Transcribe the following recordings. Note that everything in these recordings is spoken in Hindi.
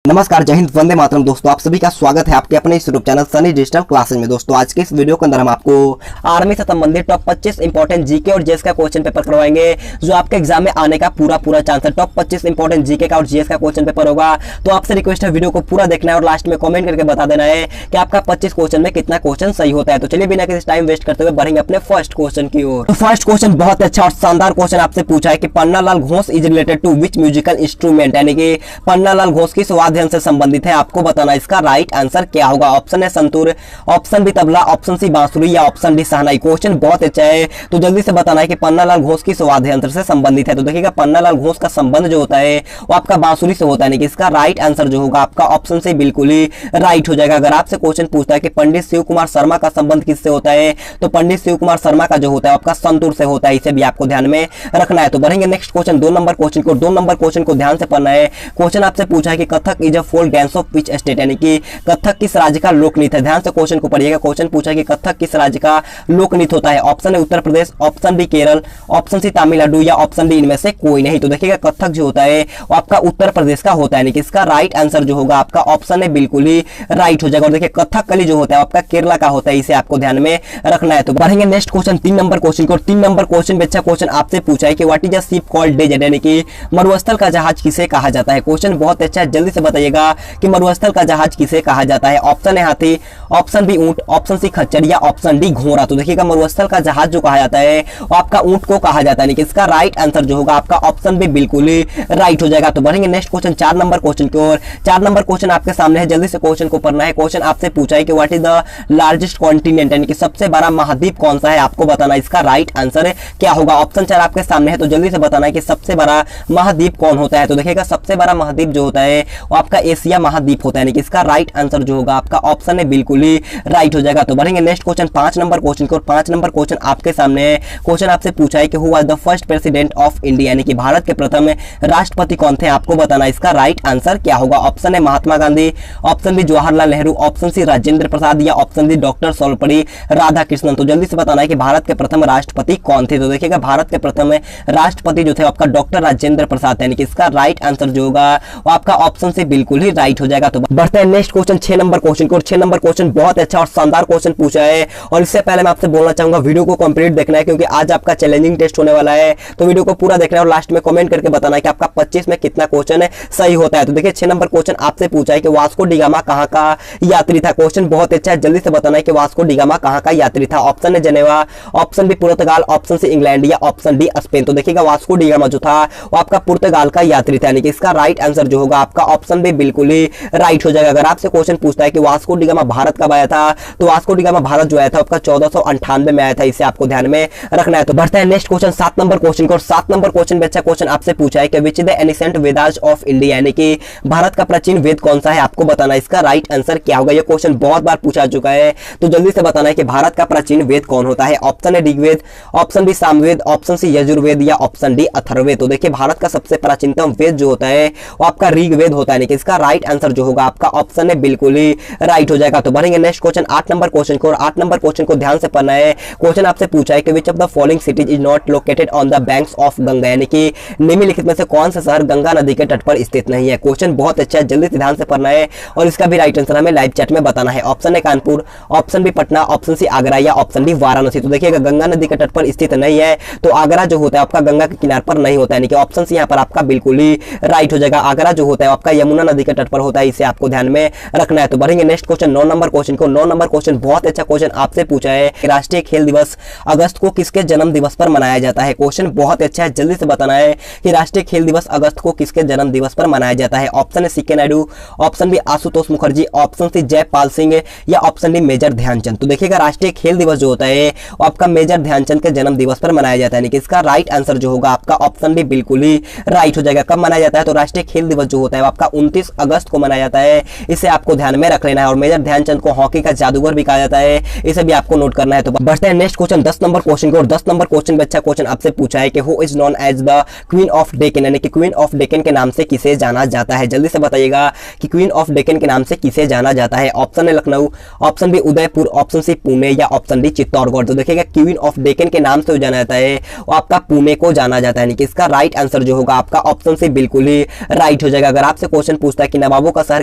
नमस्कार, जय हिंद, वंदे मातरम। दोस्तों आप सभी का स्वागत है आपके अपने इस YouTube channel Sunny digital classes में। दोस्तों आज के इस वीडियो के अंदर हम आपको आर्मी से संबंधित टॉप 25 इंपॉर्टेंट जीके और जीएस का क्वेश्चन पेपर करवाएंगे, जो आपके एग्जाम में आने का पूरा चांस है। टॉप 25 इंपॉर्टेंट जीके का और जीएस का क्वेश्चन पेपर होगा, तो आपसे रिक्वेस्ट है वीडियो को पूरा देखना है और लास्ट में कॉमेंट करके बता देना है कि आपका 25 क्वेश्चन में कितना क्वेश्चन सही होता है। तो चलिए बिना किसी टाइम वेस्ट करते हुए बढ़ेंगे अपने फर्स्ट क्वेश्चन की ओर। तो फर्स्ट क्वेश्चन बहुत अच्छा और शानदार क्वेश्चन आपसे पूछा है कि Pannalal Ghosh is related to which musical instrument, यानी कि पन्नालाल घोष किस वाद्य यंत्र से संबंधित है, आपको बताना इसका राइट आंसर क्या होगा। ऑप्शन है santoor, option B tabla, option C बांसुरी या ऑप्शन डी शहनाई। क्वेश्चन बहुत अच्छा है, तो जल्दी से बताना है कि पन्नालाल घोष किस वाद्य यंत्र से संबंधित है। तो देखिएगा पन्नालाल घोष का संबंध जो होता है वो आपका बांसुरी से होता है, यानी कि इसका राइट आंसर जो होगा आपका ऑप्शन से बिल्कुल ही राइट हो जाएगा। अगर आपसे क्वेश्चन पूछता है कि पंडित शिव कुमार शर्मा का संबंध किससे होता है, तो पंडित शिव कुमार शर्मा का जो होता है आपका संतूर से होता है, इसे भी आपको ध्यान में रखना है। तो बढ़ेंगे नेक्स्ट क्वेश्चन, 2 नंबर क्वेश्चन को। 2 नंबर क्वेश्चन को ध्यान से पढ़ना है। क्वेश्चन आपसे पूछा है कि Kathak is a folk dance of which state, यानी कि कथक किस राज्य का लोक नृत्य है। ध्यान से क्वेश्चन को पढ़िएगा। क्वेश्चन पूछा है कि कथक किस राज्य का लोक नृत्य होता है। ऑप्शन है Uttar Pradesh, option B Kerala, option C Tamil Nadu या ऑप्शन डी इनमें से कोई नहीं। तो देखिएगा कथक जो होता है वो आपका उत्तर प्रदेश का होता है, यानी कि इसका राइट आंसर जो होगा आपका ऑप्शन है बिल्कुल ही राइट हो जाएगा। और देखिए कथकली जो होता है आपका केरला का होता है, इसे आपको ध्यान में रखना है। तो बढ़ेंगे नेक्स्ट क्वेश्चन, 3 नंबर क्वेश्चन को। 3 नंबर क्वेश्चन बच्चा क्वेश्चन आपसे पूछा है कि what is a ship called desert, यानी कि मरुस्थल का जहाज किसे कहा जाता है। क्वेश्चन बहुत अच्छा है, जल्दी से बताइएगा कि मरुस्थल का जहाज किसे कहा जाता है। ऑप्शन है हाथी, ऑप्शन बी ऊंट, ऑप्शन सी खच्चर या ऑप्शन डी घोड़ा। तो देखिएगा मरुस्थल का जहाज जो कहा जाता है वो आपका ऊंट को कहा जाता है, इसका राइट आंसर जो होगा आपका ऑप्शन बी बिल्कुल ही राइट हो जाएगा। तो बढ़ेंगे नेक्स्ट क्वेश्चन, 4 नंबर क्वेश्चन की ओर। 4 नंबर क्वेश्चन आपके सामने है, जल्दी से क्वेश्चन को पढ़ना है। क्वेश्चन आपसे पूछा है कि what is the largest continent, यानी कि सबसे बड़ा महाद्वीप कौन सा है, आपको बताना इसका राइट आंसर क्या होगा। ऑप्शन 4 आपके सामने है, तो जल्दी से बताना है कि सबसे बड़ा महाद्वीप कौन होता है। तो देखिएगा सबसे बड़ा महाद्वीप जो होता है वो आपका एशिया महाद्वीप होता है, यानी कि इसका राइट आंसर जो होगा आपका ऑप्शन है बिल्कुल ही राइट हो जाएगा। तो बढ़ेंगे नेक्स्ट क्वेश्चन, 5 नंबर क्वेश्चन को। 5 नंबर क्वेश्चन आपके सामने है। क्वेश्चन आपसे पूछा है कि who was the first president of India, यानी कि भारत के प्रथम राष्ट्रपति कौन थे, आपको बताना इसका राइट आंसर क्या होगा। ऑप्शन है Mahatma Gandhi, option B Jawaharlal Nehru, option C Rajendra Prasad या option D doctor Sarvepalli Radhakrishnan. तो जल्दी से बताना है कि भारत के प्रथम राष्ट्रपति कौन थे। तो देखिएगा भारत के प्रथम राष्ट्रपति जो थे आपका डॉक्टर राजेंद्र प्रसाद, यानी कि इसका राइट आंसर जो होगा वो आपका ऑप्शन से बिल्कुल ही राइट हो जाएगा। तो बढ़ते हैं नेक्स्ट क्वेश्चन, 6 नंबर क्वेश्चन को। 6 नंबर क्वेश्चन बहुत अच्छा और शानदार क्वेश्चन पूछा है, और इससे पहले मैं आपसे बोलना चाहूंगा वीडियो को कंप्लीट देखना है, क्योंकि आज आपका चैलेंजिंग टेस्ट होने वाला है। तो वीडियो को पूरा देखना है और लास्ट में कमेंट करके बताना है कि आपका 25 में कितना क्वेश्चन सही होता है। तो देखिए 6 नंबर क्वेश्चन आपसे पूछा है कि वास्को डी गामा कहां का यात्री था। क्वेश्चन बहुत अच्छा है, जल्दी से बताना है कि वास्को डी गामा कहां का यात्री था। ऑप्शन है जेनेवा, ऑप्शन बी पुर्तगाल, ऑप्शन सी इंग्लैंड या ऑप्शन डी स्पेन। तो देखिएगा वास्को डी गामा जो था वो आपका पुर्तगाल का यात्री था, यानी कि इसका राइट आंसर जो होगा आपका ऑप्शन बी बिल्कुल ही राइट हो जाएगा। अगर आपसे क्वेश्चन पूछता है कि वास्को डी गामा भारत कब आया था, तो वास्को डी गामा भारत जो आया था आपका 1498 में आया था, इसे आपको ध्यान में रखना है। तो बढ़ते हैं नेक्स्ट क्वेश्चन, 7 नंबर क्वेश्चन को। 7 नंबर क्वेश्चन बच्चा क्वेश्चन आपसे पूछा है कि which is the ancient Vedas of India, यानी कि भारत का प्राचीन वेद कौन सा है, आपको बताना इसका राइट आंसर क्या होगा। यह क्वेश्चन बहुत बार पूछा चुका है, तो जल्दी से बताना है कि भारत का प्राचीन वेद कौन होता है। ऑप्शन है Rigveda, option B Samaveda, option C Yajurveda या ऑप्शन डी अथर्ववेद। तो देखिए भारत का सबसे प्राचीनतम वेद जो होता है वो आपका ऋग्वेद होता है, यानी कि इसका राइट आंसर जो होगा आपका ऑप्शन है बिल्कुल ही राइट हो जाएगा। तो बढ़ेंगे नेक्स्ट क्वेश्चन, 8 नंबर क्वेश्चन को। 8 नंबर क्वेश्चन को ध्यान से पढ़ना है। क्वेश्चन आपसे पूछा है कि which of the following cities is not located on the banks of Ganga, यानी कि निम्नलिखित में से कौन सा शहर गंगा नदी के तट पर स्थित नहीं है। क्वेश्चन बहुत अच्छा है, जल्दी से ध्यान से पढ़ना है और इसका भी राइट आंसर हमें लाइव चैट में बताना है। ऑप्शन है Kanpur, option B Patna, option C Agra या ऑप्शन डी वाराणसी। तो देखिएगा गंगा नदी के तट पर स्थित नहीं है, तो आगरा जो होता है आपका गंगा के किनारे पर नहीं होता है, यानी कि ऑप्शन सी यहाँ पर आपका बिल्कुल ही राइट हो जाएगा। आगरा जो होता है आपका यमुना नदी के तट पर होता है, इसे आपको ध्यान में रखना है। तो बढ़ेंगे नेक्स्ट क्वेश्चन, 9 नंबर क्वेश्चन को। 9 नंबर क्वेश्चन बहुत अच्छा क्वेश्चन आपसे पूछा है कि राष्ट्रीय खेल दिवस अगस्त को किसके जन्म दिवस पर मनाया जाता है। क्वेश्चन बहुत अच्छा है, जल्दी से बताना है कि राष्ट्रीय खेल दिवस अगस्त को किसके जन्म दिवस पर मनाया जाता है। ऑप्शन है C K Nayudu, option B Ashutosh Mukherjee, option C Jaipal Singh या ऑप्शन डी मेजर ध्यानचंद। तो देखिएगा राष्ट्रीय खेल दिवस जो होता है वो आपका मेजर ध्यानचंद के जन्म दिवस पर मनाया जाता है, यानी कि इसका राइट आंसर जो होगा आपका ऑप्शन डी बिल्कुल ही राइट हो जाएगा। कब मनाया जाता है, तो राष्ट्रीय खेल दिवस जो होता है आपका 29 अगस्त को मनाया जाता है, इसे आपको ध्यान में रख लेना है। और मेजर ध्यानचंद को हॉकी का जादूगर भी कहा जाता है, इसे भी आपको नोट करना है। तो बढ़ते हैं नेक्स्ट क्वेश्चन, 10 नंबर क्वेश्चन को। 10 नंबर क्वेश्चन बच्चा क्वेश्चन आपसे पूछा है कि who is known as the queen of Deccan, यानी कि क्वीन ऑफ डेक्कन के नाम से किसे जाना जाता है। जल्दी से बताइएगा कि क्वीन ऑफ डेक्कन के नाम से किसे जाना जाता है। ऑप्शन है Lucknow, option B Udaipur, option C Pune या ऑप्शन डी चित्तौड़गढ़। तो देखिएगा क्वीन ऑफ डेक्कन के नाम से जाना जाता है वो आपका पुणे को जाना जाता है, यानी कि इसका राइट आंसर जो होगा आपका ऑप्शन से बिल्कुल ही राइट हो जाएगा। अगर आपसे क्वेश्चन पूछता है कि नवाबों का शहर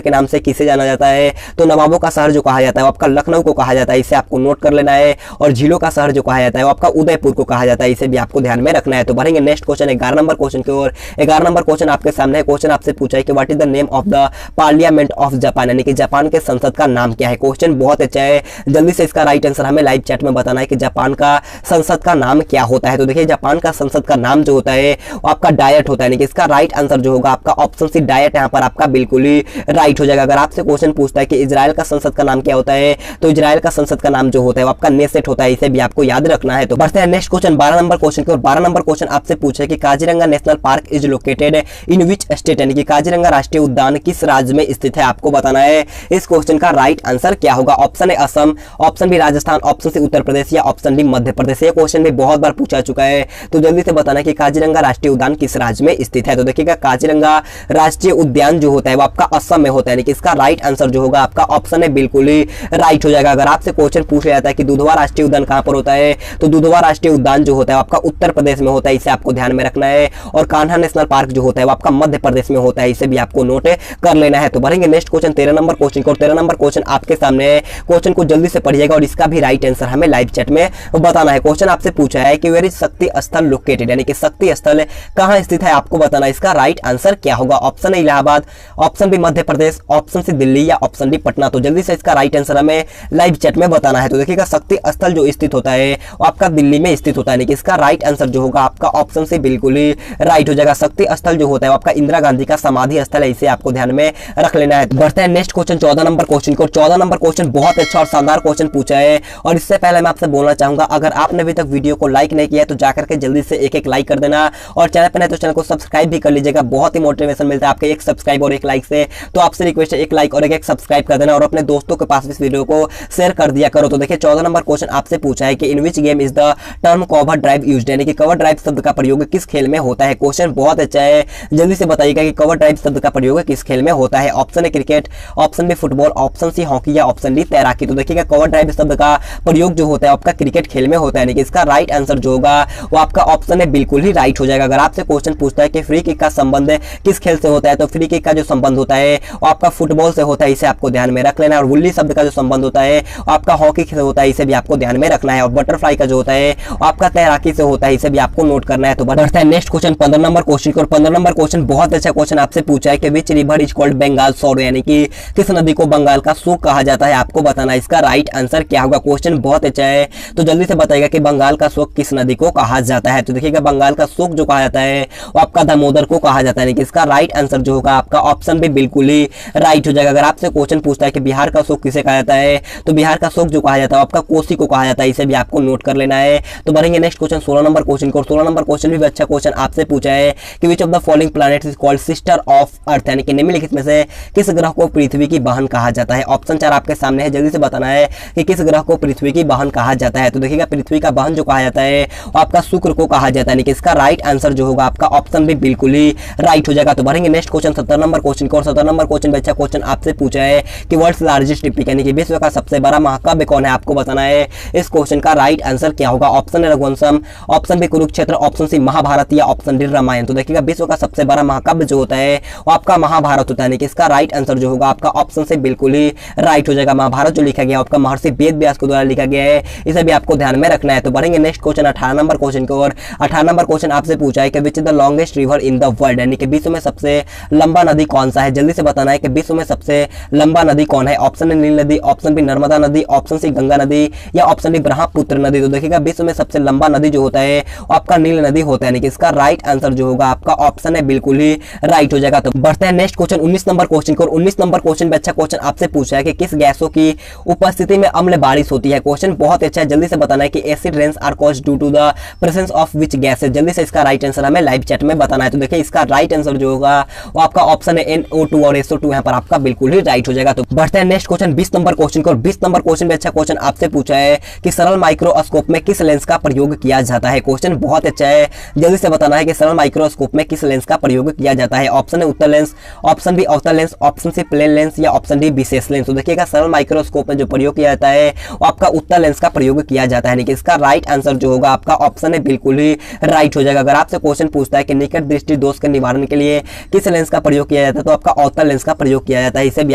के नाम से किसे जाना जाता है, तो नवाबों का शहर जो कहा जाता है वो आपका लखनऊ को कहा जाता है, इसे आपको नोट कर लेना है। और झीलों का शहर जो कहा जाता है वो आपका उदयपुर को कहा जाता है, इसे भी आपको ध्यान में रखना है। तो बढ़ेंगे नेक्स्ट क्वेश्चन 11 नंबर क्वेश्चन की ओर। 11 नंबर क्वेश्चन आपके सामने है। क्वेश्चन आपसे पूछा है कि what is the name of the parliament of Japan, यानी कि जापान के संसद का नाम क्या है। क्वेश्चन बहुत अच्छा है, जल्दी से इसका राइट आंसर हमें लाइव चैट में बताना है कि जापान का संसद का नाम क्या होता है। तो देखिए जापान का संसद का नाम जो होता है वो आपका डायट होता है, यानी कि इसका राइट आंसर जो होगा आपका ऑप्शन सी डायट यहाँ पर आपका बिल्कुल ही राइट हो जाएगा। अगर आपसे क्वेश्चन पूछता है कि इजराइल का संसद का नाम क्या होता है, तो इजराइल का संसद का नाम जो होता है वो आपका नेसेट होता है, इसे भी आपको याद रखना है। तो बढ़ते हैं नेक्स्ट क्वेश्चन 12 नंबर क्वेश्चन की ओर। 12 नंबर क्वेश्चन आपसे पूछा है कि Kaziranga national park is located in which state, यानी कि काजीरंगा राष्ट्रीय उद्यान किस राज्य में स्थित है, आपको बताना है। इस क्वेश्चन का राइट आंसर क्या होगा। ऑप्शन है Assam, option B Rajasthan, option C Uttar Pradesh या ऑप्शन डी मध्य प्रदेश। ये क्वेश्चन भी बहुत बार पूछा चुका है, तो जल्दी से बताना कि काजीरंगा राष्ट्रीय उद्यान किस राज्य में स्थित है। तो देखिएगा काजीरंगा राष्ट्रीय उद्यान जो होता है वो आपका असम में होता है, यानी कि इसका राइट आंसर जो होगा आपका ऑप्शन है बिल्कुल ही राइट हो जाएगा। अगर आपसे क्वेश्चन पूछा जाता है कि दुधवा राष्ट्रीय उद्यान कहां पर होता है, तो दुधवा राष्ट्रीय उद्यान जो होता है आपका उत्तर प्रदेश में होता है, इसे आपको ध्यान में रखना है। और कान्हा नेशनल पार्क जो होता है वो आपका मध्य प्रदेश में होता है, इसे भी आपको नोट कर लेना है। तो बढ़ेंगे नेक्स्ट क्वेश्चन 13 नंबर क्वेश्चन को। 13 नंबर क्वेश्चन आपके सामने है, क्वेश्चन को जल्दी से पढ़िएगा और इसका भी राइट आंसर हमें लाइव चैट में बताना है। क्वेश्चन आपसे पूछा है कि वेयर इज शक्ति स्थल लोकेटेड, यानी कि शक्ति स्थल कहां स्थित है, आपको बताना है। इसका राइट आंसर क्या होगा। ऑप्शन है Allahabad, option B Madhya Pradesh, option C Delhi या ऑप्शन डी पटना। तो जल्दी से इसका राइट आंसर हमें लाइव चैट में बताना है। तो देखिएगा शक्ति स्थल जो स्थित होता है वो आपका दिल्ली में स्थित होता है, यानी कि इसका राइट आंसर जो होगा आपका ऑप्शन से बिल्कुल ही राइट हो जाएगा। शक्ति स्थल जो होता है वो आपका इंदिरा गांधी का समाधि स्थल है, इसे आपको ध्यान में रख लेना है। बढ़ते हैं नेक्स्ट क्वेश्चन 14 नंबर क्वेश्चन को। 14 नंबर क्वेश्चन बहुत अच्छा और शानदार क्वेश्चन पूछा है, और इससे पहले मैं आपसे बोलना चाहूंगा अगर आपने अभी तक वीडियो को लाइक नहीं किया है तो जाकर के जल्दी से एक लाइक कर देना, और चैनल पर नहीं तो चैनल को सब्सक्राइब भी कर लीजिएगा। बहुत ही मोटिवेशन मिलता है आपके एक सब्सक्राइब और एक लाइक से। तो आपसे रिक्वेस्ट है एक लाइक और एक सब्सक्राइब कर देना, और अपने दोस्तों के पास इस वीडियो को शेयर कर दिया करो। तो देखिए 14 नंबर क्वेश्चन आपसे पूछा है कि in which game is the term cover drive used, यानी कि कवर ड्राइव शब्द का प्रयोग किस खेल में होता है। क्वेश्चन बहुत अच्छा है, जल्दी से बताइएगा कि कवर ड्राइव शब्द का प्रयोग किस खेल में होता है। ऑप्शन है cricket, option B football, option C hockey या ऑप्शन डी तैराकी। तो देखिएगा कवर ड्राइव शब्द का प्रयोग जो होता है आपका क्रिकेट खेल में होता है, यानी कि इसका राइट आंसर जो होगा वो आपका ऑप्शन है बिल्कुल ही राइट हो जाएगा। अगर आपसे क्वेश्चन पूछता है कि फ्री किक का संबंध किस खेल से होता है, तो फ्री किक का जो संबंध होता है वो आपका फुटबॉल से होता है, इसे आपको ध्यान में रख लेना है। और वुल्ली शब्द का जो संबंध होता है वो आपका हॉकी से होता है, इसे भी आपको ध्यान में रखना है। और बटरफ्लाई का जो होता है वो आपका तैराकी से होता है, इसे भी आपको नोट करना है। तो बढ़ते हैं नेक्स्ट क्वेश्चन 15 नंबर क्वेश्चन को। 15 नंबर क्वेश्चन बहुत अच्छा क्वेश्चन आपसे पूछा है कि which river is called Bengal sorrow, यानी कि किस नदी को बंगाल का सूख कहा जाता है, आपको बताना है। इसका राइट आंसर क्या होगा। क्वेश्चन बहुत अच्छा है, तो जल्दी से बताइएगा कि बंगाल का सूख किस नदी को कहा जाता है। तो देखिएगा बंगाल का सूख जो कहा जाता है वो आपका दामोदर को कहा जाता है, यानी कि इसका राइट आंसर जो होगा आपका ऑप्शन भी बिल्कुल ही राइट हो जाएगा। अगर आपसे क्वेश्चन पूछता है कि बिहार का सूख किसे कहा जाता है, तो बिहार का सूख जो कहा जाता है आपका कोसी को कहा जाता है, इसे भी आपको नोट कर लेना है। तो बढ़ेंगे नेक्स्ट क्वेश्चन 16 नंबर क्वेश्चन को। 16 नंबर क्वेश्चन भी अच्छा क्वेश्चन आपसे पूछा है कि which of the following planets is called sister of earth, यानी कि निम्नलिखित में से किस ग्रह को पृथ्वी की बहन कहा जाता है। ऑप्शन 4 आपके सामने है, जल्दी से बताना है कि किस ग्रह को पृथ्वी की बहन कहा जाता है। तो देखिएगा पृथ्वी का बहन जो कहा जाता है वो आपका शुक्र को कहा जाता है, यानी कि इसका राइट आंसर जो होगा आपका ऑप्शन भी बिल्कुल ही राइट हो जाएगा। तो बढ़ेंगे नेक्स्ट क्वेश्चन 17 नंबर क्वेश्चन को। 17 नंबर क्वेश्चन में अच्छा क्वेश्चन आपसे पूछा है कि वर्ल्ड्स लार्जेस्ट डिपिक, यानी कि विश्व का सबसे बड़ा महाकाव्य कौन है, आपको बताना है। इस क्वेश्चन का राइट आंसर क्या होगा। ऑप्शन है Raghuvamsham, option B Kurukshetra, option C Mahabharata या ऑप्शन डी रामायण। तो देखिएगा विश्व का सबसे बड़ा महाकाव्य जो होता है वो आपका महाभारत होता है, यानी कि इसका राइट आंसर जो होगा आपका ऑप्शन से बिल्कुल ही राइट हो जाएगा। महाभारत जो लिखा गया आपका महर्षि वेद व्यास के द्वारा लिखा गया है, इसे भी आपको ध्यान में रखना है। तो बढ़ेंगे नेक्स्ट क्वेश्चन 18 नंबर क्वेश्चन की ओर। 18 नंबर क्वेश्चन आपसे पूछा है कि which is the longest river in the world, यानी कि विश्व में सबसे लंबा नदी कौन सा है। जल्दी से बताना है कि विश्व में सबसे लंबा नदी कौन है। ऑप्शन है नील नदी, ऑप्शन बी नर्मदा नदी, ऑप्शन सी गंगा नदी या ऑप्शन डी ब्रह्मपुत्र नदी। तो देखिएगा विश्व में सबसे लंबा नदी जो होता है वो आपका नील नदी होता है, यानी कि इसका राइट आंसर जो होगा आपका ऑप्शन है बिल्कुल ही राइट हो जाएगा। तो बढ़ते हैं नेक्स्ट क्वेश्चन 19 नंबर क्वेश्चन को। 19 नंबर क्वेश्चन में अच्छा क्वेश्चन आपसे पूछा है कि किस गैसों की उपस्थिति में अम्ल बारिश होती है। क्वेश्चन बहुत अच्छा है, जल्दी से बताना है कि acid rains are caused due to the presence of which gases. जल्दी से इसका राइट आंसर हमें लाइव चैट में बताना है। तो देखिए इसका राइट आंसर जो होगा वो आपका ऑप्शन है NO2 और SO2, यहाँ पर आपका बिल्कुल ही राइट हो जाएगा। तो बढ़ते हैं नेक्स्ट क्वेश्चन 20 नंबर क्वेश्चन को। 20 नंबर क्वेश्चन में अच्छा क्वेश्चन आपसे पूछा है कि सरल माइक्रोस्कोप में किस लेंस का प्रयोग किया जाता है। क्वेश्चन बहुत अच्छा है, जल्दी से बताना है कि सरल माइक्रोस्कोप में किस लेंस का प्रयोग किया जाता है। ऑप्शन है उत्तल लेंस, ऑप्शन बी अवतल lens, option C plane lens या ऑप्शन डी विशेष लेंस। तो देखिएगा सरल माइक्रोस्कोप में जो प्रयोग किया जाता है वो आपका उत्तल लेंस का प्रयोग किया जाता है, यानी कि इसका राइट आंसर जो होगा आपका ऑप्शन है बिल्कुल ही राइट हो जाएगा। अगर आपसे क्वेश्चन पूछता है कि निकट दृष्टि दोष के निवारण के लिए किस लेंस का प्रयोग किया जाता है तो आपका अवतल लेंस का प्रयोग किया जाता है, इसे भी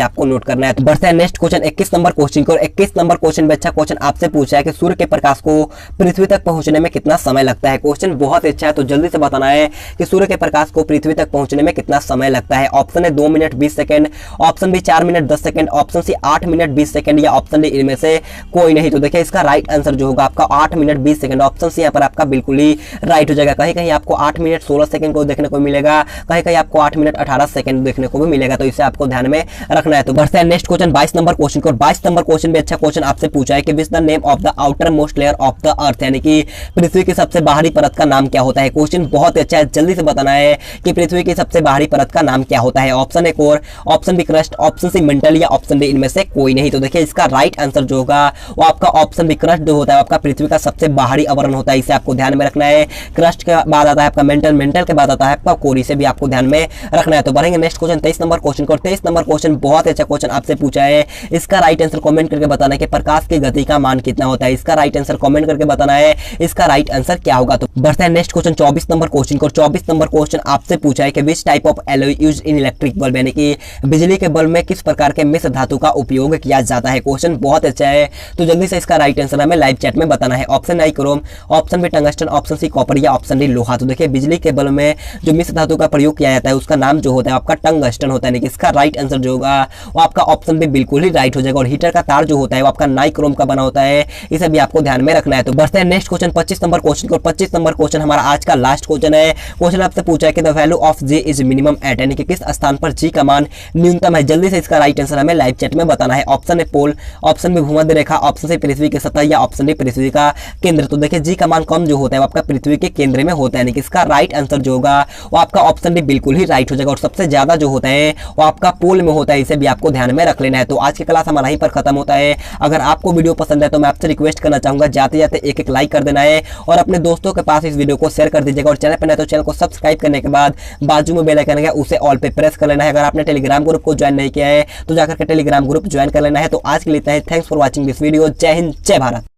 आपको नोट करना है। तो बढ़ते हैं नेक्स्ट क्वेश्चन 21 नंबर क्वेश्चन को। 21 नंबर क्वेश्चन में अच्छा क्वेश्चन आपसे पूछा है कि सूर्य के प्रकाश को पृथ्वी तक पहुंचने में कितना समय लगता है। क्वेश्चन बहुत अच्छा है, तो जल्दी से बताना है कि सूर्य के प्रकाश को पृथ्वी तक पहुंचने में कितना समय लगता है। ऑप्शन है 2 minute 20 second, option B 4 minute 10 second, option C 8 minute 20 second या ऑप्शन डी इनमें से कोई नहीं। तो देखिए इसका राइट आंसर जो होगा आपका 8 मिनट 20 सेकंड। ऑप्शन सी यहाँ पर आपका बिल्कुल ही राइट हो जाएगा। कहीं कहीं आपको 8 मिनट 16 सेकंड को देखने को मिलेगा, कहीं कहीं आपको 8 मिनट 18 सेकंड देखने को भी मिलेगा, तो इसे आपको ध्यान में रखना है। तो बढ़ते हैं नेक्स्ट क्वेश्चन 22 नंबर क्वेश्चन को। 22 नंबर क्वेश्चन भी अच्छा क्वेश्चन आपसे पूछा है कि which the name of the outer most layer of the earth, यानी कि पृथ्वी की सबसे बाहरी परत का नाम क्या होता है। क्वेश्चन बहुत अच्छा है, जल्दी से बताना है कि पृथ्वी की सबसे बाहरी परत का नाम क्या होता है। Option A core, option B crust, option C mantle या ऑप्शन डी इनमें से कोई नहीं। तो देखिए इसका राइट आंसर जो होगा वो आपका ऑप्शन बी क्रस्ट जो होता है आपका पृथ्वी का सबसे बाहरी आवरण होता है, इसे आपको ध्यान में रखना है। क्रस्ट के बाद आता है आपका मेंटल, मेंटल के बाद आता है आपका कोर, इसे भी आपको ध्यान में रखना है। तो बढ़ेंगे नेक्स्ट क्वेश्चन 23 नंबर क्वेश्चन को। 23 नंबर क्वेश्चन बहुत अच्छा क्वेश्चन आपसे पूछा है, इसका राइट आंसर कमेंट करके बताना है कि प्रकाश की गति का मान कितना होता है। इसका राइट आंसर कमेंट करके बताना है इसका राइट आंसर क्या होगा। तो बढ़ते हैं नेक्स्ट क्वेश्चन 24 नंबर क्वेश्चन को। 24 नंबर क्वेश्चन आपसे पूछा है कि which type of alloy used in electric bulb, यानी कि बिजली के बल्ब में किस प्रकार के मिश्र धातु का उपयोग किया जाता है। क्वेश्चन बहुत अच्छा है, तो जल्दी से इसका राइट आंसर हमें लाइव चैट में बताना है। Option A chrome, option B tungsten, option C copper या ऑप्शन डी लोहा। तो देखिए बिजली के बल्ब में जो मिश्र धातु का प्रयोग किया जाता है उसका नाम जो होता है आपका टंगस्टन होता है, इसका राइट आंसर जो होगा वो आपका ऑप्शन बी बिल्कुल ही राइट हो जाएगा। और हीटर का तार जो होता है वो आपका नाइक्रोम का बना होता है, इसे भी आपको ध्यान में रखना है। तो बढ़ते हैं नेक्स्ट क्वेश्चन 25 नंबर क्वेश्चन को। 25 नंबर क्वेश्चन हमारा आज का लास्ट क्वेश्चन है। क्वेश्चन आपसे पूछा है कि the value of g is minimum at, यानी कि किस स्थान पर जी का मान न्यूनतम है। जल्दी से इसका राइट आंसर हमें लाइव चैट में बताना है। Option A pole, option B भूमध्य रेखा, ऑप्शन सी पृथ्वी की सतह या ऑप्शन डी पृथ्वी का केंद्र। तो देखिए जी का मान कम जो होता है वो आपका पृथ्वी के केंद्र में होता है, यानी कि इसका राइट आंसर जो होगा वो आपका ऑप्शन डी बिल्कुल ही राइट हो जाएगा। और सबसे ज्यादा जो होता है वो आपका पोल में होता है, इसे भी आपको ध्यान में रख लेना है। तो आज की क्लास हमारा यहीं पर खत्म होता है। अगर आपको वीडियो पसंद है तो मैं आपसे रिक्वेस्ट करना चाहूंगा जाते जाते एक लाइक कर देना है और अपने दोस्तों के पास इस वीडियो को शेयर कर दीजिएगा। और चैनल पर नए तो चैनल को सब्सक्राइब करने के बाद बाजू में बेल आइकन है उसे ऑल पे प्रेस कर लेना है। अगर आपने टेलीग्राम ग्रुप को ज्वाइन नहीं किया है तो जाकर के टेलीग्राम ग्रुप ज्वाइन कर लेना है। तो आज के लिए इतना ही। Thanks for watching this video. जय हिंद, जय भारत।